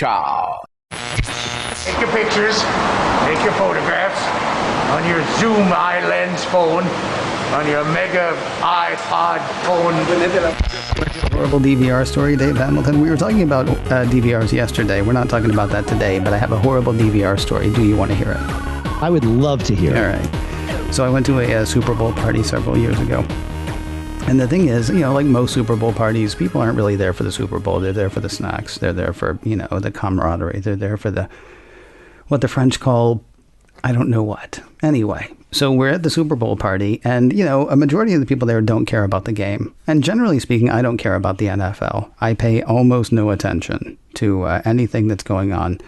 Ciao. Take your pictures, take your photographs on your Zoom iLens phone, on your mega iPod phone. Horrible DVR story, Dave Hamilton. We were talking about DVRs yesterday. We're not talking about that today, but I have a horrible DVR story. Do you want to hear it? I would love to hear it. All right. So I went to a Super Bowl party several years ago. And the thing is, like most Super Bowl parties, people aren't really there for the Super Bowl. They're there for the snacks. They're there for, the camaraderie. They're there for what the French call, I don't know what. Anyway, so we're at the Super Bowl party, and, a majority of the people there don't care about the game. And generally speaking, I don't care about the NFL. I pay almost no attention to anything that's going on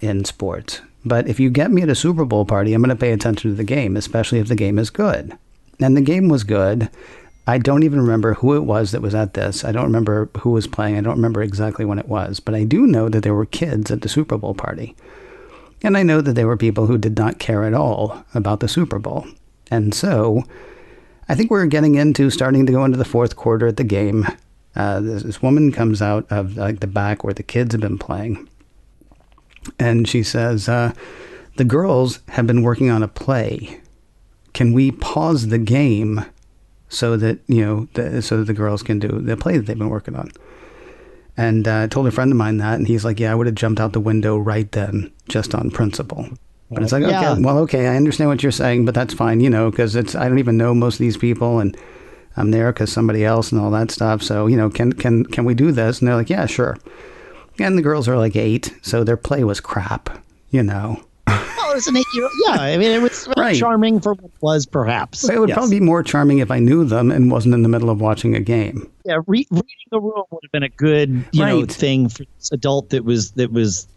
in sports. But if you get me at a Super Bowl party, I'm going to pay attention to the game, especially if the game is good. And the game was good. I don't even remember who it was that was at this. I don't remember who was playing. I don't remember exactly when it was. But I do know that there were kids at the Super Bowl party. And I know that there were people who did not care at all about the Super Bowl. And so I think we're starting to go into the fourth quarter at the game. This woman comes out of the back where the kids have been playing. And she says, the girls have been working on a play. Can we pause the game so that, so that the girls can do the play that they've been working on? And I told a friend of mine that, and he's like, yeah, I would have jumped out the window right then, just on principle. But it's like, okay, I understand what you're saying, but that's fine, because I don't even know most of these people, and I'm there because somebody else and all that stuff. So, can we do this? And they're like, yeah, sure. And the girls are like 8, so their play was crap, Well, it's an 8-year-old. Yeah, I mean, it was right. Charming for what it was, perhaps. It would probably be more charming if I knew them and wasn't in the middle of watching a game. Yeah, reading the room would have been a good, thing for this adult that was.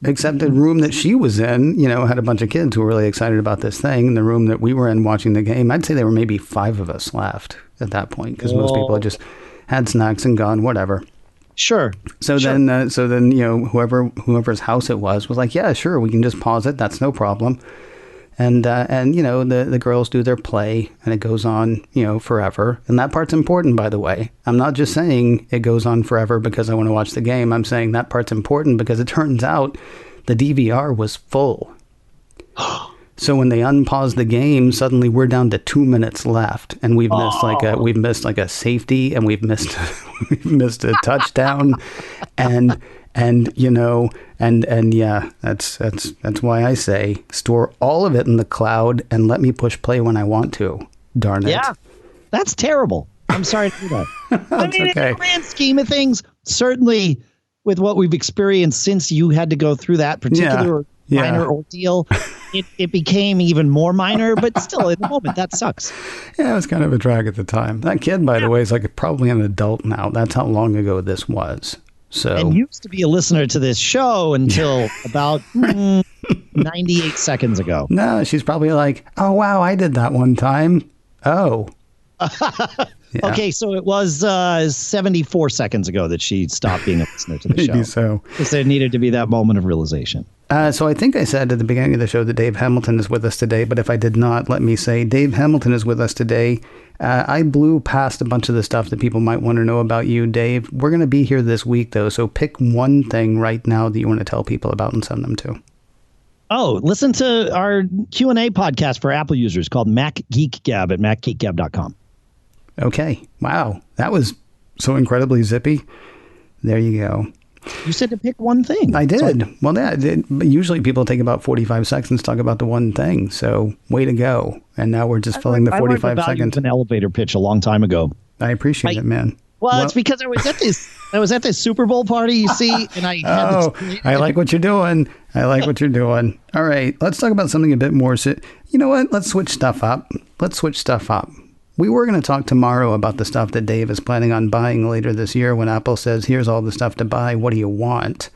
Except the room that she was in, had a bunch of kids who were really excited about this thing. And the room that we were in watching the game, I'd say there were maybe 5 of us left at that point, because most people had just had snacks and gone, whatever. Sure. Then whoever's house it was like, yeah, sure, we can just pause it. That's no problem. And the girls do their play, and it goes on, forever. And that part's important, by the way. I'm not just saying it goes on forever because I want to watch the game. I'm saying that part's important because it turns out the DVR was full. So when they unpause the game, suddenly we're down to 2 minutes left, and we've missed like a safety, and we've missed a touchdown, and yeah, that's why I say store all of it in the cloud and let me push play when I want to. Darn it. Yeah, that's terrible. I'm sorry to do that. I mean, okay. In the grand scheme of things, certainly with what we've experienced since you had to go through that particular minor ordeal, it became even more minor, but still in the moment that sucks. Yeah, it was kind of a drag at the time. That kid, by the way, is probably an adult now. That's how long ago this was. So, and used to be a listener to this show until about 98 seconds ago. No, she's probably like, oh wow, I did that one time. Oh. Yeah. Okay, so it was 74 seconds ago that she stopped being a listener to the show. Maybe so. Because there needed to be that moment of realization. So I think I said at the beginning of the show that Dave Hamilton is with us today, but if I did not, let me say Dave Hamilton is with us today. I blew past a bunch of the stuff that people might want to know about you, Dave. We're going to be here this week, though, so pick one thing right now that you want to tell people about and send them to. Oh, listen to our Q&A podcast for Apple users called Mac Geek Gab at macgeekgab.com. Okay. Wow. That was so incredibly zippy. There you go. You said to pick one thing. I did. Usually people take about 45 seconds to talk about the one thing. So way to go. And now we're just filling the 45 seconds. An elevator pitch a long time ago. I appreciate it, man. Well, it's because I was at this Super Bowl party, you see, and I had I like what you're doing. I like what you're doing. All right. Let's talk about something a bit more. You know what? Let's switch stuff up. We were going to talk tomorrow about the stuff that Dave is planning on buying later this year when Apple says, here's all the stuff to buy. What do you want?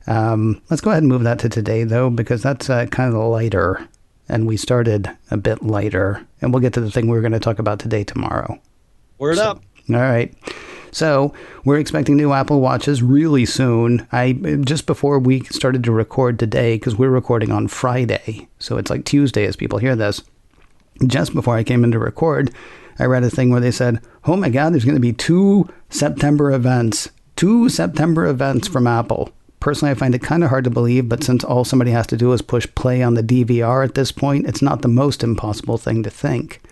Let's go ahead and move that to today, though, because that's kind of lighter. And we started a bit lighter. And we'll get to the thing we're going to talk about today tomorrow. Word up. All right. So we're expecting new Apple Watches really soon. Just before we started to record today, because we're recording on Friday. So it's like Tuesday as people hear this. Just before I came in to record, I read a thing where they said, oh my God, there's going to be 2 September events from Apple. personally, I find it kind of hard to believe, but since all somebody has to do is push play on the DVR at this point, it's not the most impossible thing to think.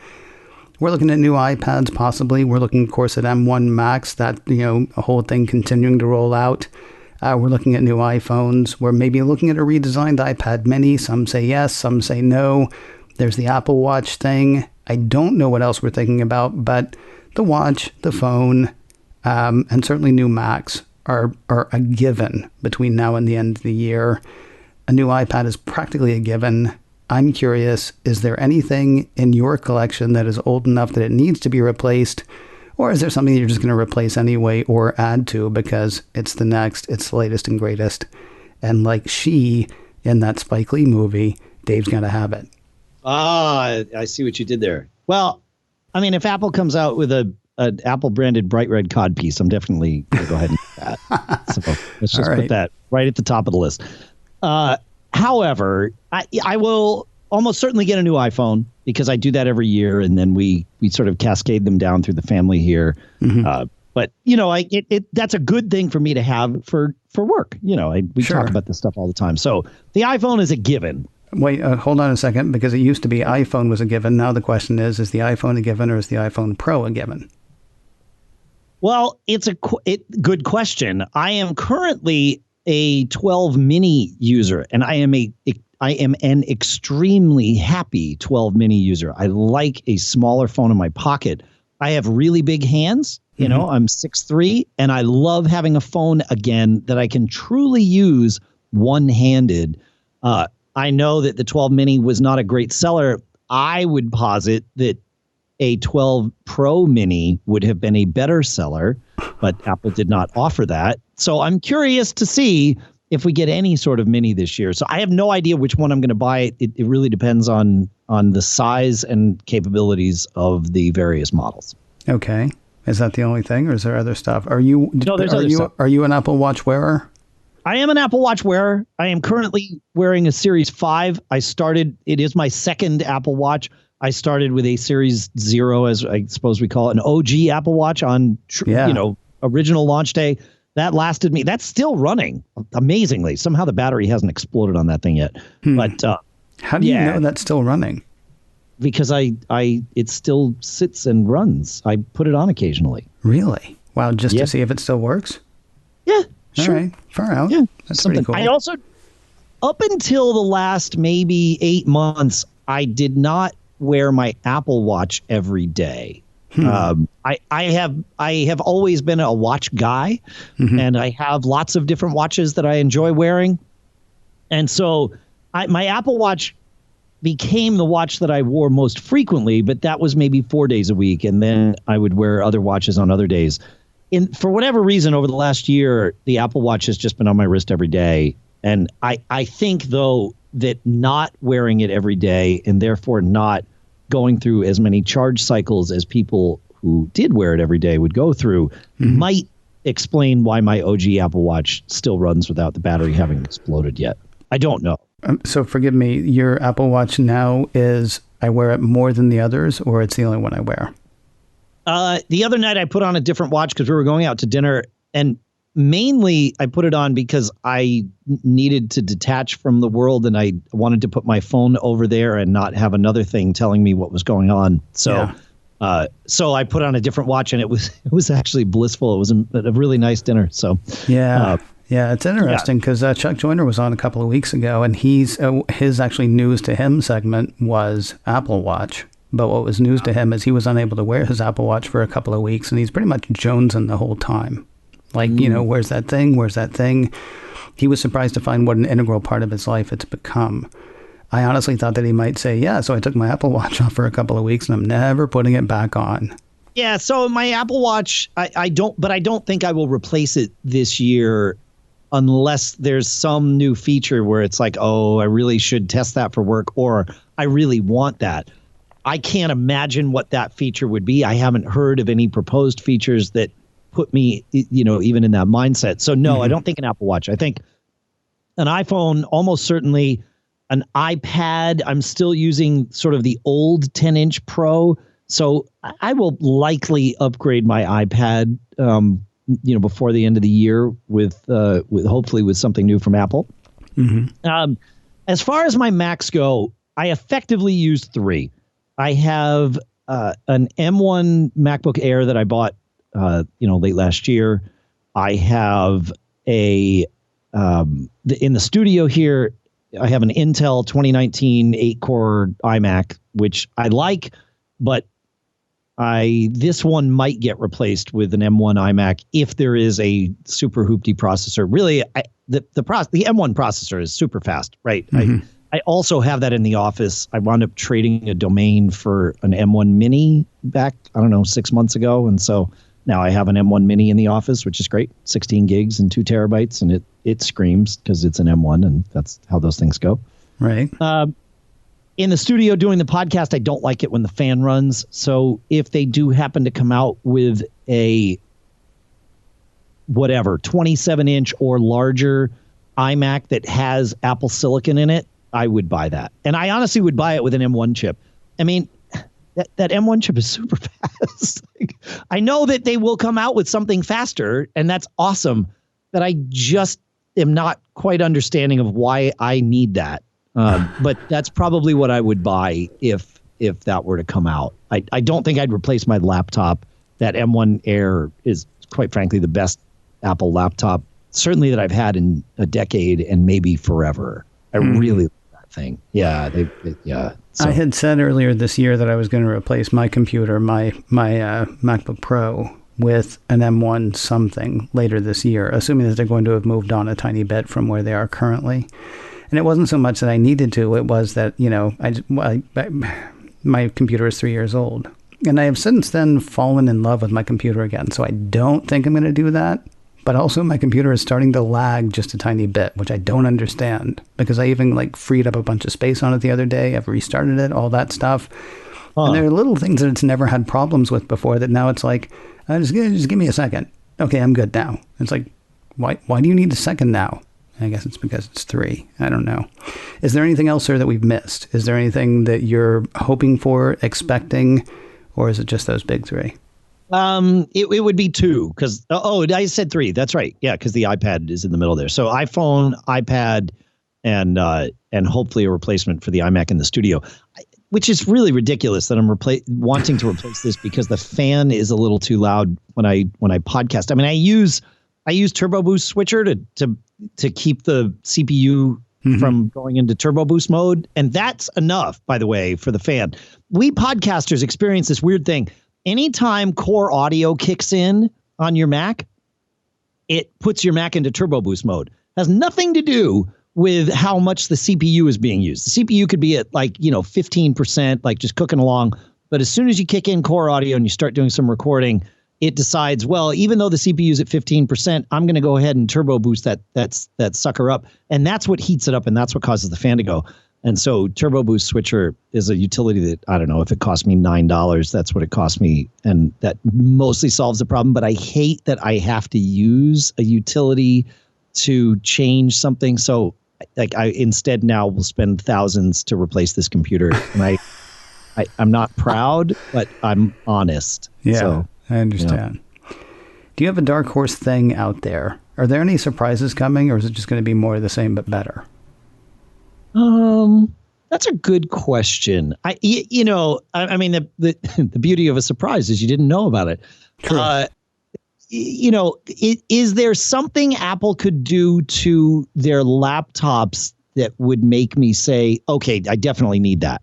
We're looking at new iPads, possibly. We're looking, of course, at M1 Max, that, a whole thing continuing to roll out. We're looking at new iPhones. We're maybe looking at a redesigned iPad mini. Some say yes, some say no. There's the Apple Watch thing. I don't know what else we're thinking about, but the watch, the phone, and certainly new Macs are a given between now and the end of the year. A new iPad is practically a given. I'm curious, is there anything in your collection that is old enough that it needs to be replaced? Or is there something you're just going to replace anyway or add to because it's the next, it's the latest and greatest? And like She in that Spike Lee movie, Dave's going to have it. I see what you did there. Well, I mean, if Apple comes out with an Apple branded bright red cod piece, I'm definitely going to go ahead and do that. So let's just put that right at the top of the list. However, I will almost certainly get a new iPhone because I do that every year, and then we sort of cascade them down through the family here. Mm-hmm. But that's a good thing for me to have for work. We talk about this stuff all the time. So the iPhone is a given. Wait, hold on a second, because it used to be iPhone was a given. Now the question is the iPhone a given or is the iPhone Pro a given? Well, it's a good question. I am currently a 12 mini user, and I am an extremely happy 12 mini user. I like a smaller phone in my pocket. I have really big hands. I'm 6'3", and I love having a phone again that I can truly use one-handed. I know that the 12 mini was not a great seller. I would posit that a 12 Pro mini would have been a better seller, but Apple did not offer that. So I'm curious to see if we get any sort of mini this year. So I have no idea which one I'm going to buy. It really depends on the size and capabilities of the various models. Okay. Is that the only thing, or is there other stuff? Are you an Apple Watch wearer? I am an Apple Watch wearer. I am currently wearing a Series 5. It is my second Apple Watch. I started with a Series 0, as I suppose we call it, an OG Apple Watch on, original launch day. That lasted me. That's still running amazingly. Somehow the battery hasn't exploded on that thing yet. But how do you know that's still running? Because it still sits and runs. I put it on occasionally. Really? Wow, just to see if it still works? Yeah, sure. All right, far out. Yeah, that's pretty cool. I also, up until the last maybe 8 months, I did not wear my Apple Watch every day. I have always been a watch guy, and I have lots of different watches that I enjoy wearing. And so my Apple Watch became the watch that I wore most frequently, but that was maybe 4 days a week. And then I would wear other watches on other days. For whatever reason, over the last year, the Apple Watch has just been on my wrist every day. And I think, though, that not wearing it every day and therefore not going through as many charge cycles as people who did wear it every day would go through might explain why my OG Apple Watch still runs without the battery having exploded yet. I don't know. So forgive me, your Apple Watch now is, I wear it more than the others, or it's the only one I wear? The other night I put on a different watch because we were going out to dinner, and mainly I put it on because I needed to detach from the world, and I wanted to put my phone over there and not have another thing telling me what was going on. So so I put on a different watch, and it was actually blissful. It was a really nice dinner. So yeah, it's interesting because Chuck Joyner was on a couple of weeks ago, and his actually news to him segment was Apple Watch. But what was news to him is he was unable to wear his Apple Watch for a couple of weeks, and he's pretty much jonesing the whole time. Like, where's that thing? Where's that thing? He was surprised to find what an integral part of his life it's become. I honestly thought that he might say, so I took my Apple Watch off for a couple of weeks and I'm never putting it back on. Yeah, so my Apple Watch, I don't think I will replace it this year unless there's some new feature where it's like, I really should test that for work, or I really want that. I can't imagine what that feature would be. I haven't heard of any proposed features that put me, even in that mindset. So no, I don't think an Apple Watch. I think an iPhone, almost certainly an iPad. I'm still using sort of the old 10-inch Pro. So I will likely upgrade my iPad before the end of the year with hopefully with something new from Apple. As far as my Macs go, I effectively use 3. I have an M1 MacBook Air that I bought late last year. I have in the studio here, I have an Intel 2019 8-core iMac, which I like, but this one might get replaced with an M1 iMac if there is a super hoopty processor. Really, the M1 processor is super fast, right? I also have that in the office. I wound up trading a domain for an M1 Mini back, 6 months ago, and so now I have an M1 Mini in the office, which is great, 16 gigs and 2 terabytes, and it screams because it's an M1, and that's how those things go. Right. In the studio doing the podcast, I don't like it when the fan runs. So if they do happen to come out with a 27-inch or larger iMac that has Apple Silicon in it, I would buy that. And I honestly would buy it with an M1 chip. I mean, that M1 chip is super fast. I know that they will come out with something faster, and that's awesome. But I just am not quite understanding of why I need that. But that's probably what I would buy if that were to come out. I don't think I'd replace my laptop. That M1 Air is, quite frankly, the best Apple laptop, certainly that I've had in a decade and maybe forever. I really like that thing. Yeah, So. I had said earlier this year that I was going to replace my computer, my MacBook Pro, with an M1 something later this year, assuming that they're going to have moved on a tiny bit from where they are currently. And it wasn't so much that I needed to, it was that, my computer is 3 years old. And I have since then fallen in love with my computer again. So I don't think I'm going to do that. But also my computer is starting to lag just a tiny bit, which I don't understand. Because I even freed up a bunch of space on it the other day. I've restarted it, all that stuff. And there are little things that it's never had problems with before that now it's like, just give me a second. Okay, I'm good now. It's like, why do you need a second now? I guess it's because it's 3. I don't know. Is there anything else, sir, that we've missed? Is there anything that you're hoping for, expecting, or is it just those big 3? It would be 2 because I said 3. That's right. Yeah, because the iPad is in the middle there. So iPhone, iPad, and hopefully a replacement for the iMac in the studio, which is really ridiculous that I'm wanting to replace this because the fan is a little too loud when I podcast. I mean, I use Turbo Boost switcher to keep the CPU from going into Turbo Boost mode, and that's enough, by the way, for the fan. We podcasters experience this weird thing. Anytime Core Audio kicks in on your Mac, it puts your Mac into Turbo Boost mode. It has nothing to do with how much the CPU is being used. The CPU could be at 15%, just cooking along. But as soon as you kick in Core Audio and you start doing some recording, it decides, well, even though the CPU is at 15%, I'm going to go ahead and turbo boost that sucker up. And that's what heats it up, and that's what causes the fan to go. And so Turbo Boost Switcher is a utility that, I don't know, if it cost me $9, that's what it cost me. And that mostly solves the problem. But I hate that I have to use a utility to change something. So I instead now will spend thousands to replace this computer. And I'm not proud, but I'm honest. Yeah, so, I understand. Do you have a dark horse thing out there? Are there any surprises coming, or is it just going to be more of the same but better? That's a good question. I mean, the beauty of a surprise is you didn't know about it. True. Is there something Apple could do to their laptops that would make me say, okay, I definitely need that?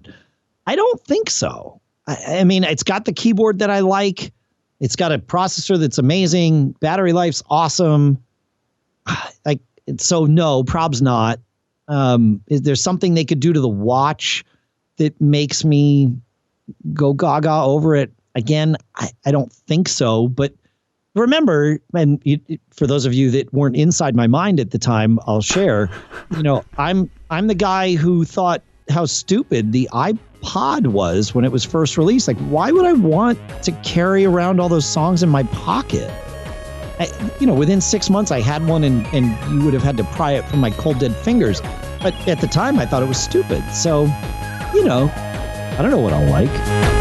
I don't think so. I mean, it's got the keyboard that I like. It's got a processor that's amazing. Battery life's awesome. So no, prob's not. Is there something they could do to the watch that makes me go gaga over it? Again, I don't think so. But remember, and for those of you that weren't inside my mind at the time, I'll share. I'm the guy who thought how stupid the iPod was when it was first released. Like, why would I want to carry around all those songs in my pocket? Within 6 months, I had one, and you would have had to pry it from my cold, dead fingers. But at the time, I thought it was stupid. So, I don't know what I'll like.